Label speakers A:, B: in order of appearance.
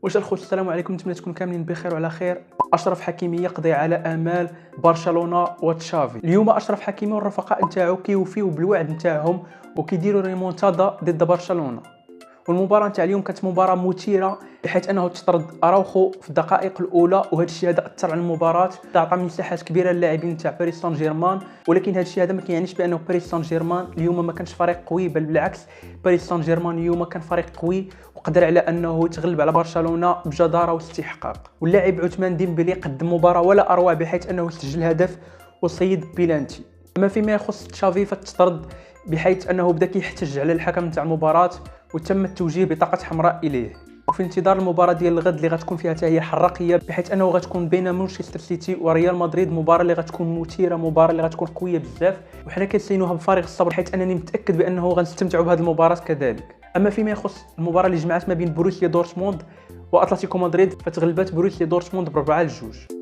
A: واش الخوت السلام عليكم، نتمنى تكونوا كاملين بخير وعلى خير. اشرف حكيمي يقضي على امال برشلونه وتشافي. اليوم اشرف حكيمي والرفقاء نتاعو كيوفيو بالوعد نتاعهم وكيديروا ريمونتادا ضد برشلونه. والمباراه نتاع اليوم كانت مباراه مثيره بحيث انه تطرد اراوخو في الدقائق الاولى، وهذا الشيء هذا اثر على المباراه، عطى مساحات كبيره للاعبين نتاع باريس سان جيرمان. ولكن هذا الشيء هذا ما كيعنيش بانه باريس سان جيرمان اليوم ما كانش فريق قوي، بل بالعكس باريس سان جيرمان اليوم كان فريق قوي وقدر على انه يتغلب على برشلونه بجداره واستحقاق. واللاعب عثمان ديمبلي قدم مباراه ولا اروع بحيث انه سجل هدف وصيد بيلانتي. اما فيما يخص تشافي فتطرد بحيث انه بدا كيحتج على الحكم نتاع المباراه وتم التوجيه بطاقه حمراء اليه. وفي انتظار المباراه ديال الغد اللي غتكون فيها حتى هي حراقيه، بحيث انه غتكون بين مانشستر سيتي وريال مدريد، مباراه اللي غتكون مثيره، مباراه اللي غتكون قويه بزاف، وحنا كنسينوها بفارغ الصبر حيث انني متاكد بانه غنستمتعوا بهذه المباراه كذلك. اما فيما يخص المباراه اللي جمعت ما بين بروسيا دورتموند واتلتيكو مدريد فتغلبت بروسيا دورتموند ب4-2.